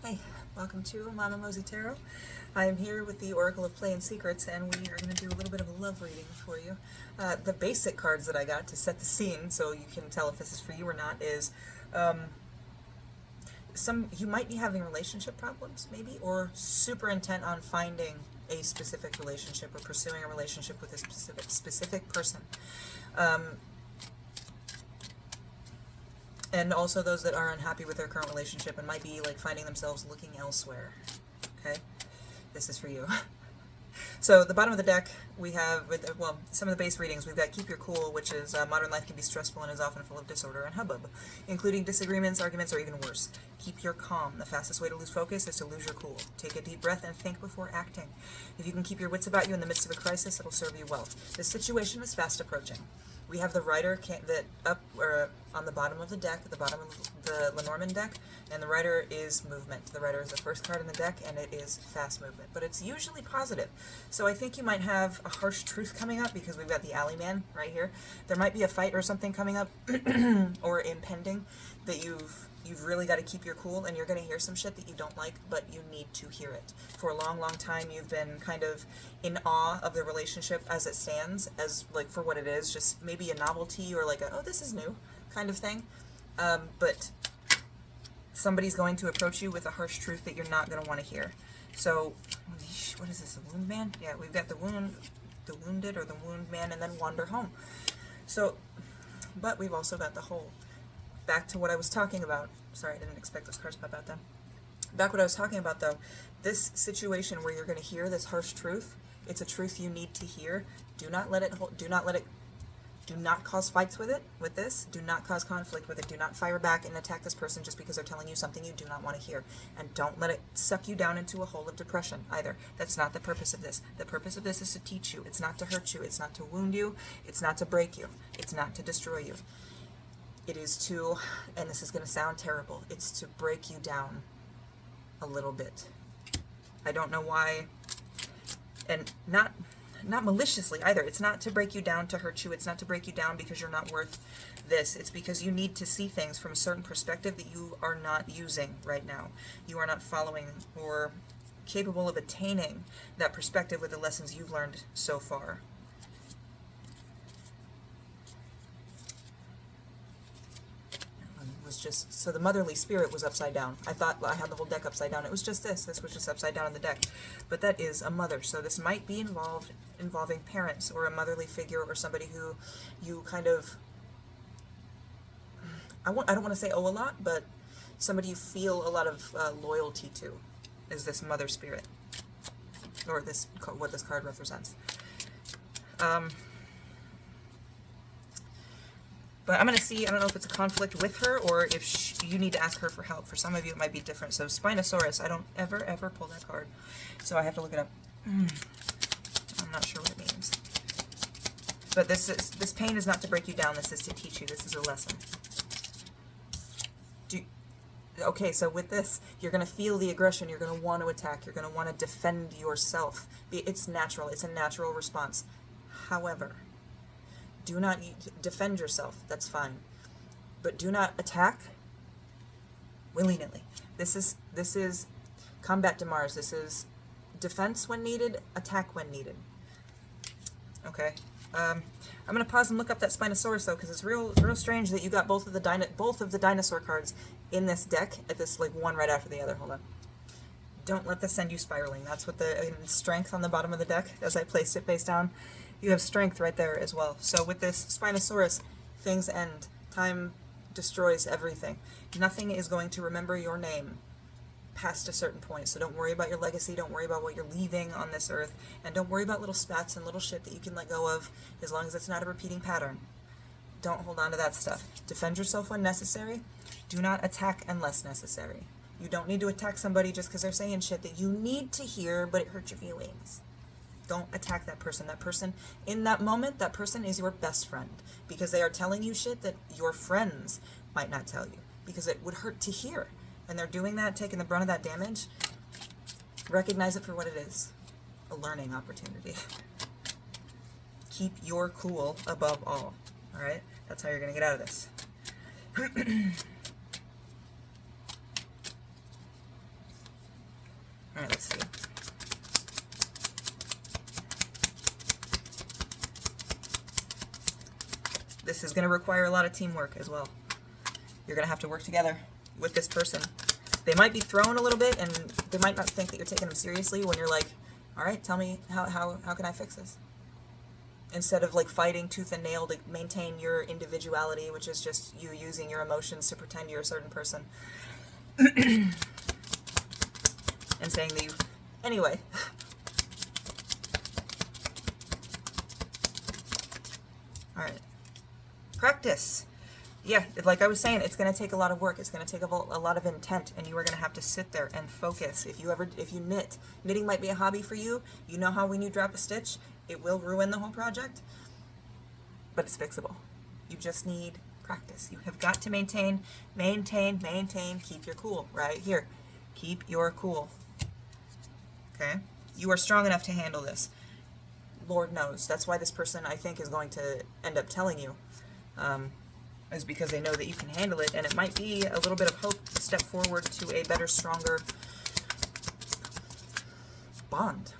Hey, welcome to Mama Mosey Tarot. I am here with the Oracle of Play and Secrets, and we are going to do a little bit of a love reading for you. The basic cards that I got to set the scene, so you can tell if this is for you or not, is you might be having relationship problems, maybe, or super intent on finding a specific relationship or pursuing a relationship with a specific person. And also those that are unhappy with their current relationship and might be like finding themselves looking elsewhere. Okay? This is for you. So the bottom of the deck, we have, well, some of the base readings. We've got Keep Your Cool, which is modern life can be stressful and is often full of disorder and hubbub, including disagreements, arguments, or even worse. Keep your calm. The fastest way to lose focus is to lose your cool. Take a deep breath and think before acting. If you can keep your wits about you in the midst of a crisis, it'll serve you well. This situation is fast approaching. We have the Rider that up or on the bottom of the deck, at the bottom of the Lenormand deck, and the Rider is movement. The Rider is the first card in the deck, and it is fast movement, but it's usually positive. So I think you might have a harsh truth coming up because we've got the Alley Man right here. There might be a fight or something coming up or impending that you've really got to keep your cool, and you're going to hear some shit that you don't like, but you need to hear it. For a long, long time, you've been kind of in awe of the relationship as it stands, as like for what it is, just maybe a novelty or like a, oh, this is new kind of thing. But somebody's going to approach you with a harsh truth that you're not going to want to hear. So, what is this, the Wound Man? Yeah, we've got the Wounded or the Wound Man, and then Wander Home. So, but we've also got the Whole. Back to what I was talking about. Sorry, I didn't expect those cards to pop out then. Back what I was talking about though, this situation where you're going to hear this harsh truth, it's a truth you need to hear. Do not let it do not cause fights with it, with this. Do not cause conflict with it. Do not fire back and attack this person just because they're telling you something you do not want to hear. And don't let it suck you down into a hole of depression either. That's not the purpose of this. The purpose of this is to teach you. It's not to hurt you. It's not to wound you. It's not to break you. It's not to destroy you. It is to, and this is going to sound terrible, it's to break you down a little bit. I don't know why, and not maliciously either. It's not to break you down to hurt you. It's not to break you down because you're not worth this. It's because you need to see things from a certain perspective that you are not using right now. You are not following or capable of attaining that perspective with the lessons you've learned so far. Was just, so the motherly spirit was upside down. I thought I had the whole deck upside down. It was just this was just upside down on the deck, but that is a mother. So this might be involving parents or a motherly figure or somebody who you kind of, I don't want to say owe a lot, but somebody you feel a lot of loyalty to is this mother spirit, or this, what this card represents. But I'm going to see, I don't know if it's a conflict with her or if you need to ask her for help. For some of you, it might be different. So Spinosaurus, I don't ever pull that card. So I have to look it up. I'm not sure what it means. But this pain is not to break you down. This is to teach you. This is a lesson. Okay, so with this, you're going to feel the aggression. You're going to want to attack. You're going to want to defend yourself. It's natural. It's a natural response. However, do not defend yourself, that's fine. But do not attack willy-nilly. This is combat to Mars. This is defense when needed, attack when needed. Okay. I'm going to pause and look up that Spinosaurus though, because it's real strange that you got both of the dinosaur cards in this deck at this like one right after the other. Hold on. Don't let this send you spiraling. That's what the strength on the bottom of the deck as I placed it face down. You have strength right there as well. So with this Spinosaurus, things end. Time destroys everything. Nothing is going to remember your name past a certain point. So don't worry about your legacy. Don't worry about what you're leaving on this earth. And don't worry about little spats and little shit that you can let go of as long as it's not a repeating pattern. Don't hold on to that stuff. Defend yourself when necessary. Do not attack unless necessary. You don't need to attack somebody just because they're saying shit that you need to hear, but it hurts your feelings. Don't attack that person. That person, in that moment, that person is your best friend because they are telling you shit that your friends might not tell you because it would hurt to hear. And they're doing that, taking the brunt of that damage. Recognize it for what it is. A learning opportunity. Keep your cool above all. All right? That's how you're going to get out of this. All right, let's see. This is going to require a lot of teamwork as well. You're going to have to work together with this person. They might be thrown a little bit, and they might not think that you're taking them seriously when you're like, all right, tell me, how can I fix this? Instead of like fighting tooth and nail to maintain your individuality, which is just you using your emotions to pretend you're a certain person. And saying that you... Anyway. Alright. Practice. Yeah, like I was saying, it's going to take a lot of work. It's going to take a lot of intent, and you are going to have to sit there and focus. If you knit, knitting might be a hobby for you. You know how when you drop a stitch, it will ruin the whole project, but it's fixable. You just need practice. You have got to maintain, keep your cool, right here. Keep your cool. Okay? You are strong enough to handle this. Lord knows. That's why this person, I think, is going to end up telling you. Is because they know that you can handle it, and it might be a little bit of hope to step forward to a better, stronger bond.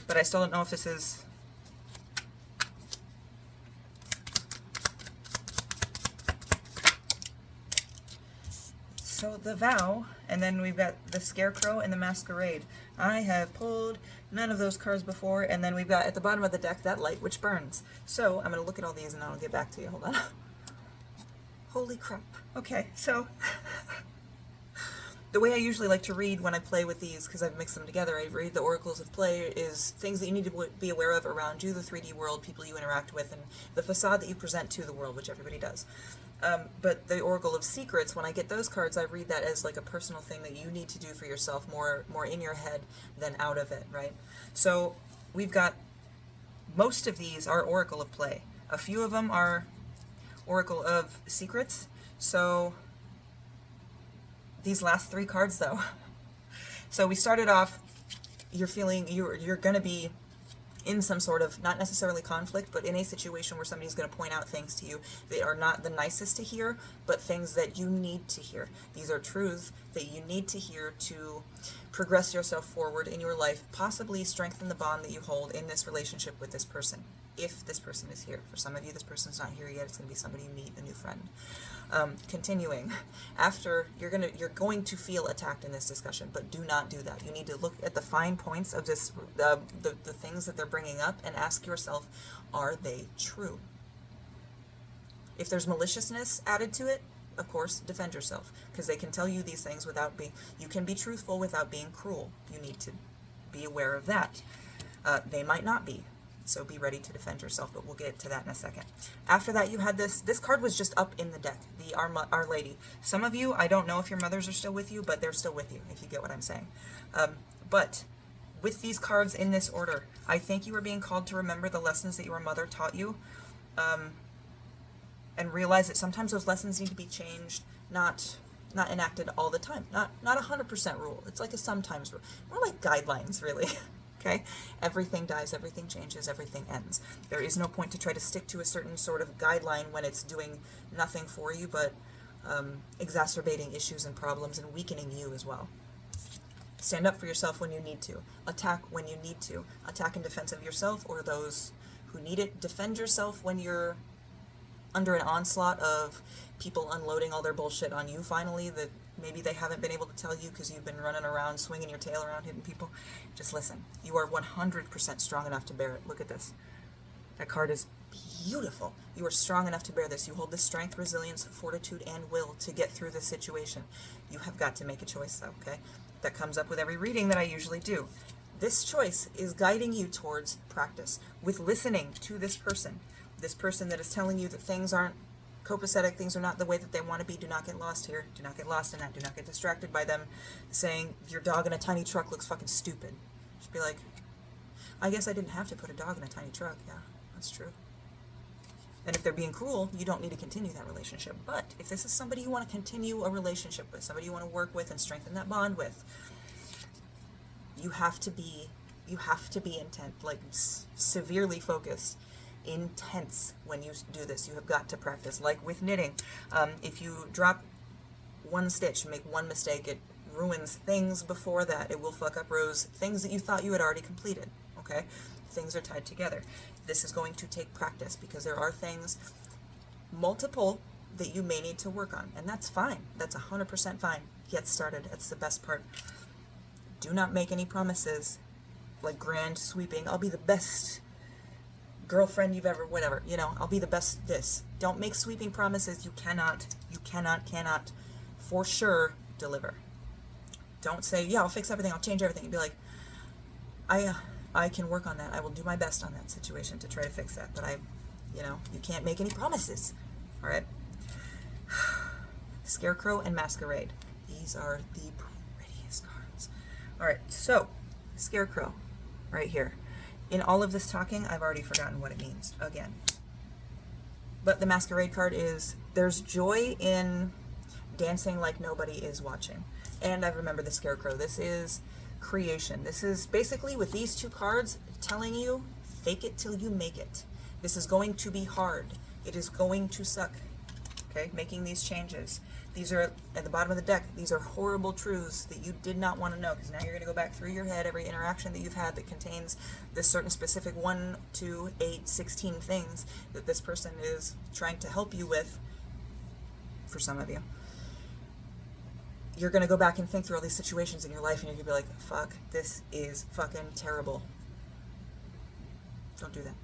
But I still don't know if this is... So the vow, and then we've got the scarecrow and the masquerade. I have pulled none of those cards before, and then we've got at the bottom of the deck that light which burns. So I'm going to look at all these and I'll get back to you. Hold on. Holy crap. Okay, so the way I usually like to read when I play with these, because I've mixed them together, I read the oracles of play, is things that you need to be aware of around you, the 3D world, people you interact with, and the facade that you present to the world, which everybody does. But the Oracle of Secrets, when I get those cards, I read that as like a personal thing that you need to do for yourself, more in your head than out of it, right? So we've got, most of these are Oracle of Play. A few of them are Oracle of Secrets. So these last three cards though. So we started off, you're feeling, you're going to be in some sort of, not necessarily conflict, but in a situation where somebody's going to point out things to you that are not the nicest to hear, but things that you need to hear. These are truths that you need to hear to progress yourself forward in your life, possibly strengthen the bond that you hold in this relationship with this person, if this person is here. For some of you, this person's not here yet. It's going to be somebody you meet, a new friend. Continuing, after you're going to feel attacked in this discussion, but do not do that. You need to look at the fine points of this, the things that they're bringing up, and ask yourself, are they true? If there's maliciousness added to it, of course, defend yourself, because they can tell you these things without being, you can be truthful without being cruel. You need to be aware of that. They might not be. So be ready to defend yourself, but we'll get to that in a second. After that, you had this card was just up in the deck, the Our Lady. Some of you, I don't know if your mothers are still with you, but they're still with you, if you get what I'm saying. But with these cards in this order, I think you are being called to remember the lessons that your mother taught you, and realize that sometimes those lessons need to be changed, not enacted all the time. Not 100% rule. It's like a sometimes rule. More like guidelines, really. Okay? Everything dies, everything changes, everything ends. There is no point to try to stick to a certain sort of guideline when it's doing nothing for you but exacerbating issues and problems and weakening you as well. Stand up for yourself when you need to. Attack when you need to. Attack in defense of yourself or those who need it. Defend yourself when you're under an onslaught of people unloading all their bullshit on you finally that maybe they haven't been able to tell you because you've been running around swinging your tail around hitting people. Just listen. You are 100% strong enough to bear it. Look at this. That card is beautiful. You are strong enough to bear this. You hold the strength, resilience, fortitude, and will to get through this situation. You have got to make a choice though, okay? That comes up with every reading that I usually do. This choice is guiding you towards practice with listening to this person that is telling you that things aren't copacetic, things are not the way that they want to be. Do not get lost here. Do not get lost in that. Do not get distracted by them saying your dog in a tiny truck looks fucking stupid. Just be like, I guess I didn't have to put a dog in a tiny truck. Yeah, that's true. And if they're being cruel, you don't need to continue that relationship. But if this is somebody you want to continue a relationship with, somebody you want to work with and strengthen that bond with, you have to be intent, like severely focused, intense when you do this. You have got to practice. Like with knitting, if you drop one stitch, make one mistake, it ruins things before that. It will fuck up rows, things that you thought you had already completed, okay? Things are tied together. This is going to take practice because there are things, multiple, that you may need to work on, and that's fine. That's 100% fine. Get started. That's the best part. Do not make any promises, like grand sweeping, I'll be the best girlfriend you've ever, whatever, you know, I'll be the best this. Don't make sweeping promises. You cannot for sure deliver. Don't say, yeah, I'll fix everything, I'll change everything, and be like, I can work on that. I will do my best on that situation to try to fix that. But you can't make any promises. All right. Scarecrow and Masquerade. These are the prettiest cards. All right. So, Scarecrow, right here. In all of this talking, I've already forgotten what it means again. But the Masquerade card is, there's joy in dancing like nobody is watching. And I remember the Scarecrow. This is creation. This is basically, with these two cards, telling you, fake it till you make it. This is going to be hard. It is going to suck. Okay, making these changes. These are at the bottom of the deck. These are horrible truths that you did not want to know, because now you're going to go back through your head every interaction that you've had that contains this certain specific 1, 2, 8, 16 things that this person is trying to help you with. For some of you, you're going to go back and think through all these situations in your life, and you're going to be like, fuck, this is fucking terrible. Don't do that.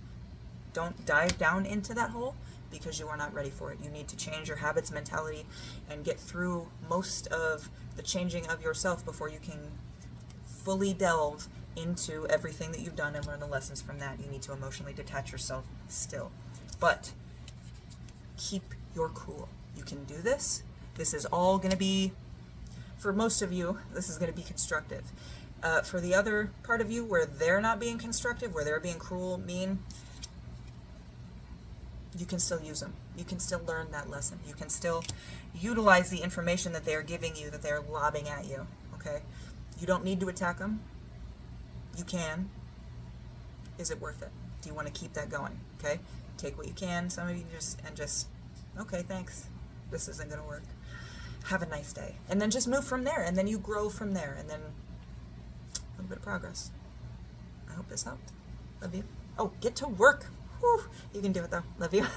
Don't dive down into that hole, because you are not ready for it. You need to change your habits, mentality, and get through most of the changing of yourself before you can fully delve into everything that you've done and learn the lessons from that. You need to emotionally detach yourself still. But keep your cool. You can do this. This is all going to be, for most of you, this is going to be constructive. For the other part of you where they're not being constructive, where they're being cruel, mean, you can still use them. You can still learn that lesson. You can still utilize the information that they are giving you, that they are lobbing at you, okay? You don't need to attack them. You can. Is it worth it? Do you want to keep that going, okay? Take what you can. Some of you just, okay, thanks. This isn't going to work. Have a nice day. And then just move from there, and then you grow from there, and then a little bit of progress. I hope this helped. Love you. Oh, get to work. Whew. You can do it though. Love you.